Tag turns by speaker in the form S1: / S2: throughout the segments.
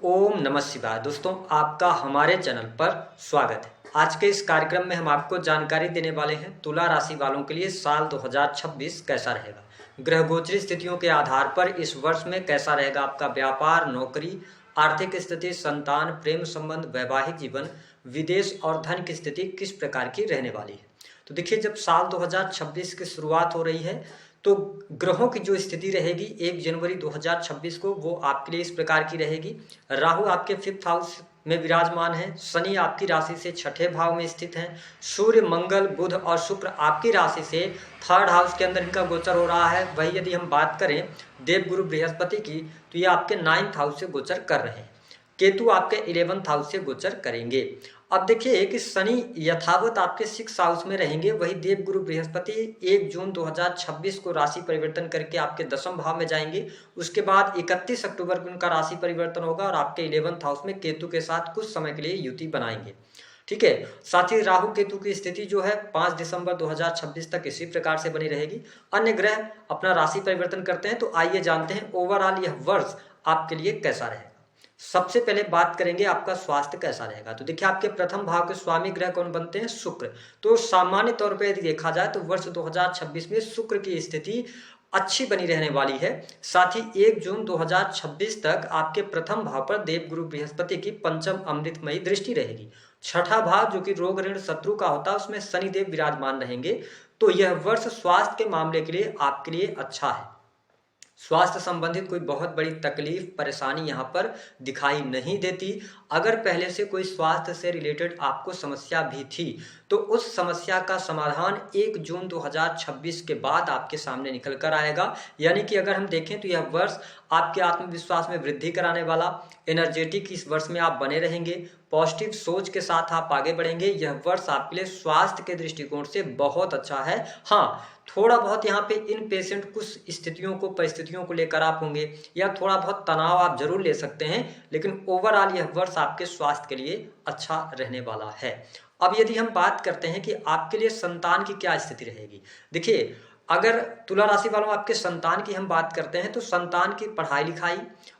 S1: ओम नमः शिवाय। दोस्तों, आपका हमारे चैनल पर स्वागत है। आज के इस कार्यक्रम में हम आपको जानकारी देने वाले हैं तुला राशि वालों के लिए साल 2026 कैसा रहेगा। ग्रह गोचरी स्थितियों के आधार पर इस वर्ष में कैसा रहेगा आपका व्यापार, नौकरी, आर्थिक स्थिति, संतान, प्रेम संबंध, वैवाहिक जीवन, विदेश और धन की स्थिति किस प्रकार की रहने वाली है। तो देखिए, जब साल 2026 की शुरुआत हो रही है तो ग्रहों की जो स्थिति रहेगी 1 जनवरी 2026 को वो आपके लिए इस प्रकार की रहेगी। राहु आपके 5th हाउस में विराजमान है, शनि आपकी राशि से 6ठे भाव में स्थित हैं, सूर्य, मंगल, बुध और शुक्र आपकी राशि से 3rd हाउस के अंदर इनका गोचर हो रहा है। वही यदि हम बात करें देवगुरु बृहस्पति की तो ये आपके 9th हाउस से गोचर कर रहे हैं। केतु आपके 11th हाउस से गोचर करेंगे। अब देखिए कि शनि यथावत आपके 6th हाउस में रहेंगे। वही देवगुरु बृहस्पति 1 जून 2026 को राशि परिवर्तन करके आपके 10वें भाव में जाएंगे। उसके बाद 31 अक्टूबर को उनका राशि परिवर्तन होगा और आपके 11th हाउस में केतु के साथ कुछ समय के लिए युति बनाएंगे। ठीक है, साथ ही राहु केतु की स्थिति जो है 5 दिसंबर 2026 तक इसी प्रकार से बनी रहेगी। अन्य ग्रह अपना राशि परिवर्तन करते हैं। तो आइए जानते हैं ओवरऑल यह वर्ष आपके लिए कैसा रहेगा। सबसे पहले बात करेंगे आपका स्वास्थ्य कैसा रहेगा। तो देखिए, आपके प्रथम भाव के स्वामी ग्रह कौन बनते हैं? शुक्र। तो सामान्य तौर पर यदि देखा जाए तो वर्ष 2026 में शुक्र की स्थिति अच्छी बनी रहने वाली है। साथ ही 1 जून 2026 तक आपके प्रथम भाव पर देवगुरु बृहस्पति की पंचम अमृतमयी दृष्टि रहेगी। 6ठा भाव जो कि रोग, ऋण, शत्रु का होता है उसमें शनिदेव विराजमान रहेंगे। तो यह वर्ष स्वास्थ्य के मामले के लिए आपके लिए अच्छा है। स्वास्थ्य संबंधित कोई बहुत बड़ी तकलीफ, परेशानी यहाँ पर दिखाई नहीं देती। अगर पहले से कोई स्वास्थ्य से रिलेटेड आपको समस्या भी थी तो उस समस्या का समाधान 1 जून 2026 के बाद आपके सामने निकल कर आएगा। यानी कि अगर हम देखें तो यह वर्ष आपके आत्मविश्वास में वृद्धि कराने वाला, एनर्जेटिक इस वर्ष में आप बने रहेंगे, पॉजिटिव सोच के साथ आप आगे बढ़ेंगे। यह वर्ष आपके लिए स्वास्थ्य के दृष्टिकोण से बहुत अच्छा है। हाँ, थोड़ा बहुत यहाँ पे इन पेशेंट कुछ स्थितियों को, परिस्थितियों को लेकर आप होंगे या थोड़ा बहुत तनाव आप जरूर ले सकते हैं, लेकिन ओवरऑल यह वर्ष आपके स्वास्थ्य के लिए अच्छा रहने वाला है। अब यदि हम बात करते हैं कि आपके लिए संतान की क्या स्थिति रहेगी। देखिए, अगर तुला राशि वालों आपके संतान की हम बात करते हैं तो संतान की पढ़ाई लिखाई,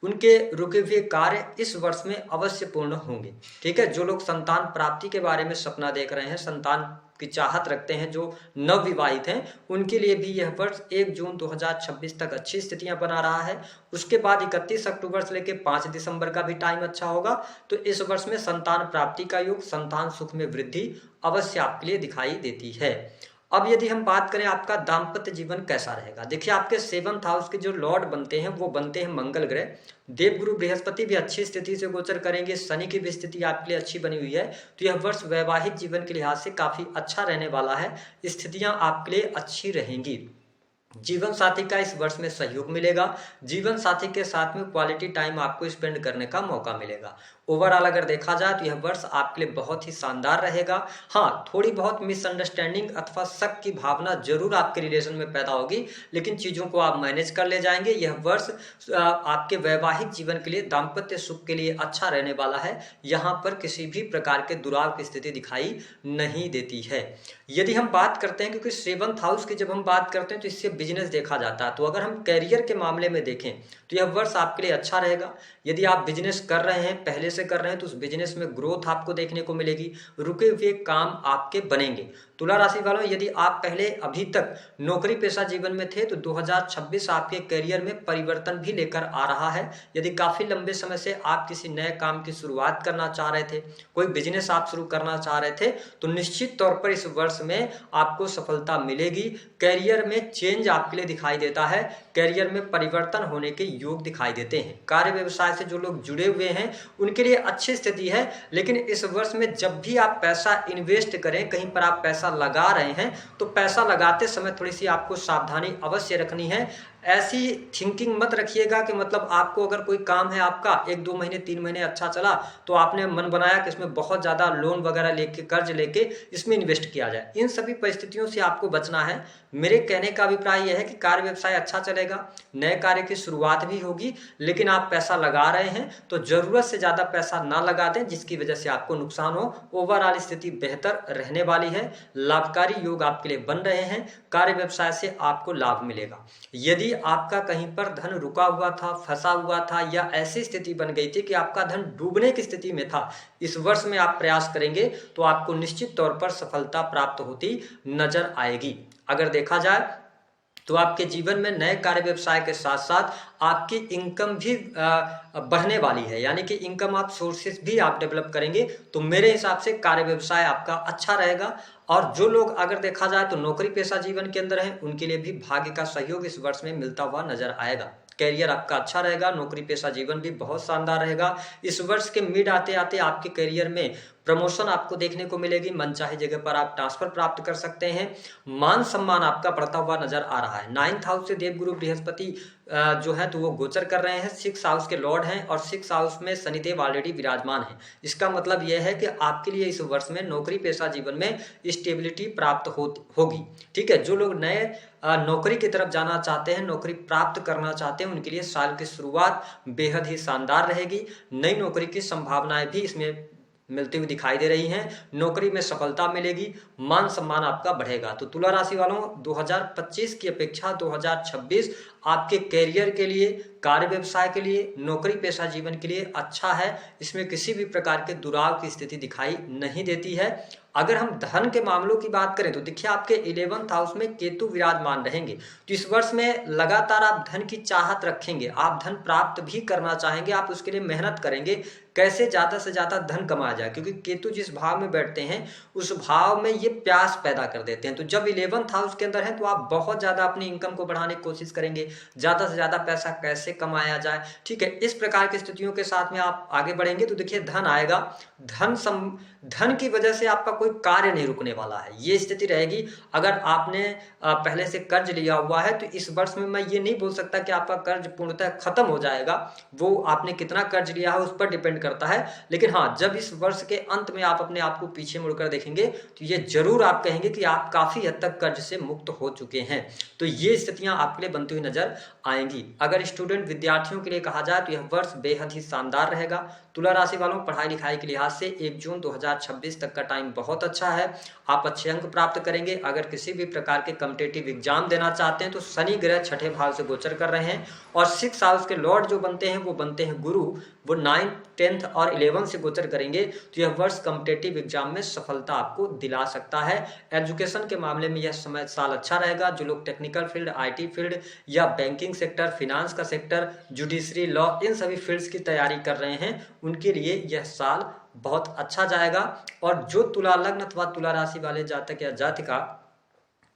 S1: उनके रुके हुए कार्य इस वर्ष में अवश्य पूर्ण होंगे। ठीक है, जो लोग संतान प्राप्ति के बारे में सपना देख रहे हैं, संतान की चाहत रखते हैं, जो नवविवाहित हैं, उनके लिए भी यह वर्ष 1 जून 2026 तक अच्छी स्थितियां बना रहा है। उसके बाद 31 अक्टूबर से लेकर 5 दिसंबर का भी टाइम अच्छा होगा। तो इस वर्ष में संतान प्राप्ति का योग, संतान सुख में वृद्धि अवश्य आपके लिए दिखाई देती है। अब यदि हम बात करें आपका दाम्पत्य जीवन कैसा रहेगा। देखिए, आपके 7th हाउस के जो लॉर्ड बनते हैं वो बनते हैं मंगल ग्रह। देवगुरु बृहस्पति भी अच्छी स्थिति से गोचर करेंगे, शनि की भी स्थिति आपके लिए अच्छी बनी हुई है। तो यह वर्ष वैवाहिक जीवन के लिहाज से काफी अच्छा रहने वाला है। स्थितियां आपके लिए अच्छी रहेंगी। जीवन साथी का इस वर्ष में सहयोग मिलेगा। जीवन साथी के साथ में क्वालिटी टाइम आपको स्पेंड करने का मौका मिलेगा। ओवरऑल अगर देखा जाए तो यह वर्ष आपके लिए बहुत ही शानदार रहेगा। हाँ, थोड़ी बहुत मिसअंडरस्टैंडिंग अथवा शक की भावना जरूर आपके रिलेशन में पैदा होगी, लेकिन चीजों को आप मैनेज कर ले जाएंगे। यह वर्ष आपके वैवाहिक जीवन के लिए, दाम्पत्य सुख के लिए अच्छा रहने वाला है। यहाँ पर किसी भी प्रकार के दुराव की स्थिति दिखाई नहीं देती है। यदि हम बात करते हैं, क्योंकि 7th हाउस की जब हम बात करते हैं तो इससे बिजनेस देखा जाता है, तो अगर हम कैरियर के मामले में देखें तो यह वर्ष आपके लिए अच्छा रहेगा। यदि आप बिजनेस कर रहे हैं, पहले से कर रहे हैं, तो उस बिजनेस में ग्रोथ आपको देखने को मिलेगी। रुके हुए काम आपके बनेंगे। तुला राशि वालों, यदि आप पहले अभी तक नौकरी पेशा जीवन में थे तो 2026 आपके करियर में परिवर्तन भी लेकर आ रहा है। यदि काफी लंबे समय से आप किसी नए काम की शुरुआत करना चाह रहे थे, कोई बिजनेस आप शुरू करना चाह रहे थे, तो निश्चित तौर पर इस वर्ष में आपको सफलता मिलेगी। करियर में चेंज आपके लिए दिखाई देता है, करियर में परिवर्तन होने के योग दिखाई देते हैं। कार्य व्यवसाय से जो लोग जुड़े हुए हैं उनके लिए अच्छी स्थिति है। लेकिन इस वर्ष में जब भी आप पैसा इन्वेस्ट करें, कहीं पर आप पैसा लगा रहे हैं, तो पैसा लगाते समय थोड़ी सी आपको सावधानी अवश्य रखनी है। ऐसी थिंकिंग मत रखिएगा कि मतलब आपको अगर कोई काम है आपका 1-2 महीने 3 महीने अच्छा चला तो आपने मन बनाया कि इसमें बहुत ज्यादा लोन वगैरह लेके, कर्ज लेके इसमें इन्वेस्ट किया जाए। इन सभी परिस्थितियों से आपको बचना है। मेरे कहने का अभिप्राय यह है कि कार्य व्यवसाय अच्छा चलेगा, नए कार्य की शुरुआत भी होगी, लेकिन आप पैसा लगा रहे हैं तो जरूरत से ज्यादा पैसा ना लगा दें जिसकी वजह से आपको नुकसान हो। ओवरऑल स्थिति बेहतर रहने वाली है। लाभकारी योग आपके लिए बन रहे हैं। कार्य व्यवसाय से आपको लाभ मिलेगा। यदि आपका कहीं पर धन रुका हुआ था, फंसा हुआ था या ऐसी स्थिति बन गई थी कि आपका धन डूबने की स्थिति में था, इस वर्ष में आप प्रयास करेंगे तो आपको निश्चित तौर पर सफलता प्राप्त होती नजर आएगी। अगर देखा जाए तो आपके जीवन में नए कार्य व्यवसाय के साथ साथ आपकी इनकम भी बढ़ने वाली है, यानी कि इनकम आप सोर्सेस भी आप डेवलप करेंगे। तो मेरे हिसाब से कार्य व्यवसाय आपका अच्छा रहेगा। और जो लोग अगर देखा जाए तो नौकरी पेशा जीवन के अंदर हैं, उनके लिए भी भाग्य का सहयोग इस वर्ष में मिलता हुआ नजर आएगा। कैरियर आपका अच्छा रहेगा, नौकरी पेशा जीवन भी बहुत शानदार रहेगा। इस वर्ष के मिड आते आते आपके करियर में प्रमोशन आपको देखने को मिलेगी, मनचाही जगह पर आप ट्रांसफर प्राप्त कर सकते हैं, मान सम्मान आपका बढ़ता हुआ नजर आ रहा है। 9th हाउस से देवगुरु बृहस्पति जो है तो वो गोचर कर रहे हैं, 6th हाउस के लॉर्ड हैं और 6th हाउस में शनिदेव ऑलरेडी विराजमान है। इसका मतलब यह है कि आपके लिए इस वर्ष में नौकरी पेशा जीवन में स्टेबिलिटी प्राप्त होगी। ठीक है, जो लोग नए नौकरी की तरफ जाना चाहते हैं, नौकरी प्राप्त करना चाहते हैं, उनके लिए साल की शुरुआत बेहद ही शानदार रहेगी। नई नौकरी की संभावनाएं भी इसमें मिलती हुई दिखाई दे रही हैं। नौकरी में सफलता मिलेगी, मान सम्मान आपका बढ़ेगा। तो तुला राशि वालों, 2025 की अपेक्षा 2026 आपके कैरियर के लिए, कार्य व्यवसाय के लिए, नौकरी पेशा जीवन के लिए अच्छा है। इसमें किसी भी प्रकार के दुराव की स्थिति दिखाई नहीं देती है। अगर हम धन के मामलों की बात करें तो देखिए आपके 11th हाउस में केतु विराजमान रहेंगे, तो इस वर्ष में लगातार आप धन की चाहत रखेंगे, आप धन प्राप्त भी करना चाहेंगे, आप उसके लिए मेहनत करेंगे कैसे ज्यादा से ज्यादा धन कमाया जाए, क्योंकि केतु जिस भाव में बैठते हैं उस भाव में ये प्यास पैदा कर देते हैं। तो जब 11th हाउस के अंदर है तो आप बहुत ज्यादा अपनी इनकम को बढ़ाने की कोशिश करेंगे, ज्यादा से ज्यादा पैसा कैसे कमाया जाए। ठीक है, इस प्रकार की स्थितियों के साथ में आप आगे बढ़ेंगे तो देखिए धन आएगा। धन की वजह से आपका कोई कार्य नहीं रुकने वाला है, ये स्थिति रहेगी। अगर आपने पहले से कर्ज लिया हुआ है तो इस वर्ष में मैं ये नहीं बोल सकता कि आपका कर्ज पूर्णतः खत्म हो जाएगा, वो आपने कितना कर्ज लिया है उस पर डिपेंड करता है। लेकिन हाँ, जब इस वर्ष के अंत में आप अपने आप को पीछे मुड़कर देखेंगे तो ये जरूर आप कहेंगे कि आप काफी हद तक कर्ज से मुक्त हो चुके हैं। तो ये स्थितियां आपके लिए बनती हुई नजर आएंगी। अगर स्टूडेंट विद्यार्थियों के लिए कहा जाए तो यह वर्ष बेहद ही शानदार रहेगा। तुला राशि वालों, पढ़ाई लिखाई के लिहाज से 1 जून 2026 तक का टाइम बहुत अच्छा है, आप अच्छे अंक प्राप्त करेंगे। अगर किसी भी प्रकार के कॉम्पिटिटिव एग्जाम देना चाहते हैं तो शनि ग्रह 6ठे भाव से गोचर कर रहे हैं और 6th हाउस के लॉर्ड जो बनते हैं वो बनते हैं गुरु, वो 9th 10th और 11th से गोचर करेंगे। तो यह वर्ष कॉम्पिटिटिव एग्जाम में सफलता आपको दिला सकता है। एजुकेशन के मामले में यह समय साल अच्छा रहेगा। जो लोग टेक्निकल फील्ड, IT फील्ड या बैंकिंग सेक्टर, फिनांस का सेक्टर, जुडिशरी, लॉ, इन सभी फील्ड्स की तैयारी कर रहे हैं उनके लिए यह साल बहुत अच्छा जाएगा। और जो तुला लग्न अथवा तुला राशि वाले जातक या जातिका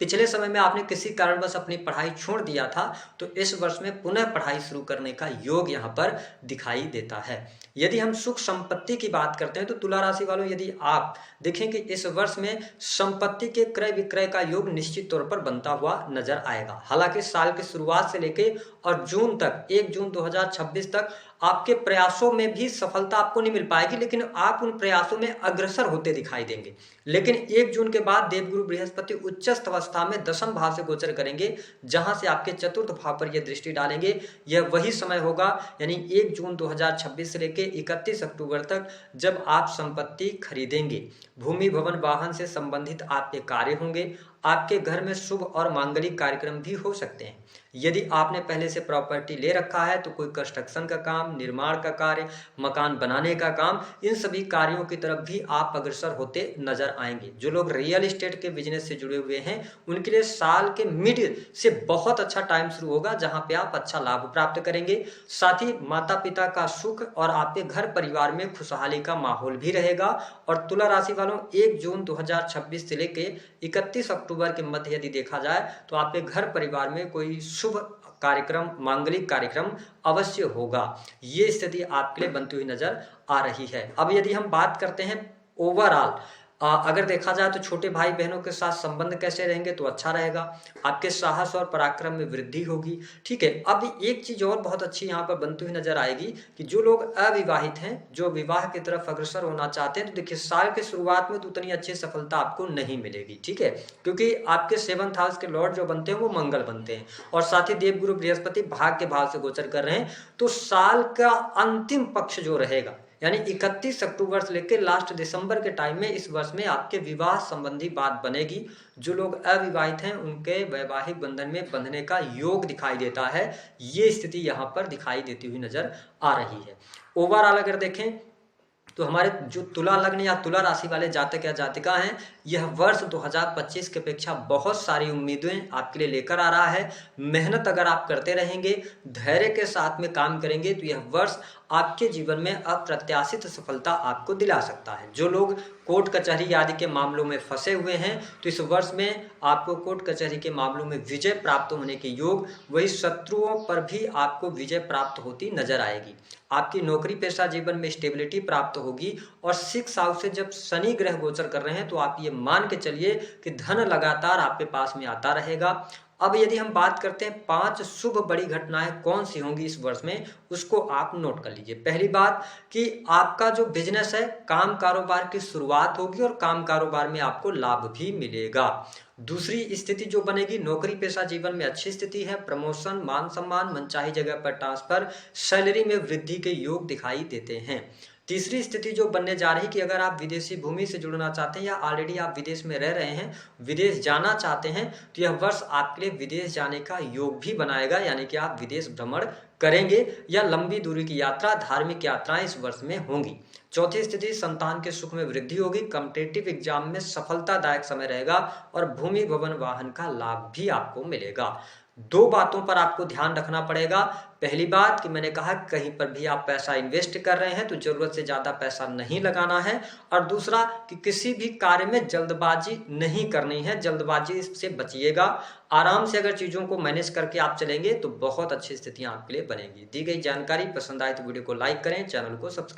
S1: पिछले समय में आपने किसी कारणवश अपनी पढ़ाई छोड़ दिया था तो इस वर्ष में पुनः पढ़ाई शुरू करने का योग यहाँ पर दिखाई देता है। यदि हम सुख संपत्ति की बात करते हैं तो तुला राशि वालों, यदि आप देखें कि इस वर्ष में संपत्ति के क्रय विक्रय का योग निश्चित तौर पर बनता हुआ नजर आएगा। हालांकि साल की शुरुआत से लेके और जून तक, 1 जून 2026 तक आपके प्रयासों में भी सफलता आपको नहीं मिल पाएगी, लेकिन आप उन प्रयासों में अग्रसर होते दिखाई देंगे। लेकिन 1 जून के बाद देवगुरु बृहस्पति उच्चस्थ अवस्था में 10th भाव से गोचर करेंगे, जहां से आपके 4th भाव पर यह दृष्टि डालेंगे। यह वही समय होगा, यानी 1 जून 2026 से लेके 31 अक्टूबर तक, जब आप संपत्ति खरीदेंगे। भूमि, भवन, वाहन से संबंधित आपके कार्य होंगे। आपके घर में शुभ और मांगलिक कार्यक्रम भी हो सकते हैं। यदि आपने पहले से प्रॉपर्टी ले रखा है तो कोई कंस्ट्रक्शन का काम, निर्माण का कार्य, मकान बनाने का काम, इन सभी कार्यों की तरफ भी आप अग्रसर होते नजर आएंगे। जो लोग रियल एस्टेट के बिजनेस से जुड़े हुए हैं उनके लिए साल के मिड से बहुत अच्छा टाइम शुरू होगा, जहां पे आप अच्छा लाभ प्राप्त करेंगे। साथ ही माता पिता का सुख और आपके घर परिवार में खुशहाली का माहौल भी रहेगा। और तुला राशि वालों, 1 जून 2026 से लेके 31 अक्टूबर के मध्य यदि देखा जाए तो आपके घर परिवार में कोई शुभ कार्यक्रम, मांगलिक कार्यक्रम अवश्य होगा। ये स्थिति आपके लिए बनती हुई नजर आ रही है। अब यदि हम बात करते हैं ओवरऑल, अगर देखा जाए तो छोटे भाई बहनों के साथ संबंध कैसे रहेंगे तो अच्छा रहेगा। आपके साहस और पराक्रम में वृद्धि होगी। ठीक है, अब एक चीज और बहुत अच्छी यहाँ पर बनती हुई नजर आएगी कि जो लोग अविवाहित हैं, जो विवाह की तरफ अग्रसर होना चाहते हैं, तो देखिए साल के शुरुआत में तो उतनी अच्छी सफलता आपको नहीं मिलेगी। ठीक है, क्योंकि आपके 7th हाउस के लॉर्ड जो बनते हैं वो मंगल बनते हैं और साथ ही देवगुरु बृहस्पति भाग्य के भाव से गोचर कर रहे हैं। तो साल का अंतिम पक्ष जो रहेगा, यानी 31 अक्टूबर से लेकर लास्ट दिसंबर के टाइम में इस वर्ष में आपके विवाह संबंधी बात बनेगी। जो लोग अविवाहित हैं उनके वैवाहिक बंधन में बंधने का योग दिखाई देता है। ये स्थिति यहाँ पर दिखाई देती हुई नजर आ रही है। ओवरऑल अगर देखें तो हमारे जो तुला लग्न या तुला राशि वाले जातक या जातिका हैं, यह वर्ष 2025 की अपेक्षा बहुत सारी उम्मीदें आपके लिए लेकर आ रहा है। मेहनत अगर आप करते रहेंगे, धैर्य के साथ में काम करेंगे तो यह वर्ष आपके जीवन में अप्रत्याशित सफलता आपको दिला सकता है। जो लोग कोर्ट कचहरी आदि के मामलों में फंसे हुए हैं तो इस वर्ष में आपको कोर्ट कचहरी के मामलों में विजय प्राप्त होने के योग, वही शत्रुओं पर भी आपको विजय प्राप्त होती नजर आएगी। आपकी नौकरी पेशा जीवन में स्टेबिलिटी प्राप्त होगी। और 6 हाउस से जब शनि ग्रह गोचर कर रहे हैं तो आप ये मान के चलिए कि धन लगातार आपके पास में आता रहेगा। अब यदि हम बात करते हैं 5 शुभ बड़ी घटनाएं कौन सी होंगी इस वर्ष में, उसको आप नोट कर लीजिए। पहली बात कि आपका जो बिजनेस है, काम कारोबार की शुरुआत होगी और काम कारोबार में आपको लाभ भी मिलेगा। दूसरी स्थिति जो बनेगी, नौकरी पेशा जीवन में अच्छी स्थिति है, प्रमोशन, मान सम्मान, मनचाही जगह पर ट्रांसफर, सैलरी में वृद्धि के योग दिखाई देते हैं। तीसरी स्थिति जो बनने जा रही कि अगर आप विदेशी भूमि से जुड़ना चाहते हैं या ऑलरेडी आप विदेश में रह रहे हैं, विदेश जाना चाहते हैं, तो यह वर्ष आपके लिए विदेश जाने का योग भी बनाएगा। यानी कि आप विदेश भ्रमण करेंगे या लंबी दूरी की यात्रा, धार्मिक यात्राएं इस वर्ष में होंगी। चौथी स्थिति, संतान के सुख में वृद्धि होगी। कॉम्पिटिटिव एग्जाम में सफलतादायक समय रहेगा और भूमि भवन वाहन का लाभ भी आपको मिलेगा। 2 बातों पर आपको ध्यान रखना पड़ेगा। पहली बात कि मैंने कहा कहीं पर भी आप पैसा इन्वेस्ट कर रहे हैं तो जरूरत से ज्यादा पैसा नहीं लगाना है। और दूसरा कि किसी भी कार्य में जल्दबाजी नहीं करनी है, जल्दबाजी से बचिएगा। आराम से अगर चीजों को मैनेज करके आप चलेंगे तो बहुत अच्छी स्थितियां आपके लिए बनेगी। दी गई जानकारी पसंद आए तो वीडियो को लाइक करें, चैनल को सब्सक्राइब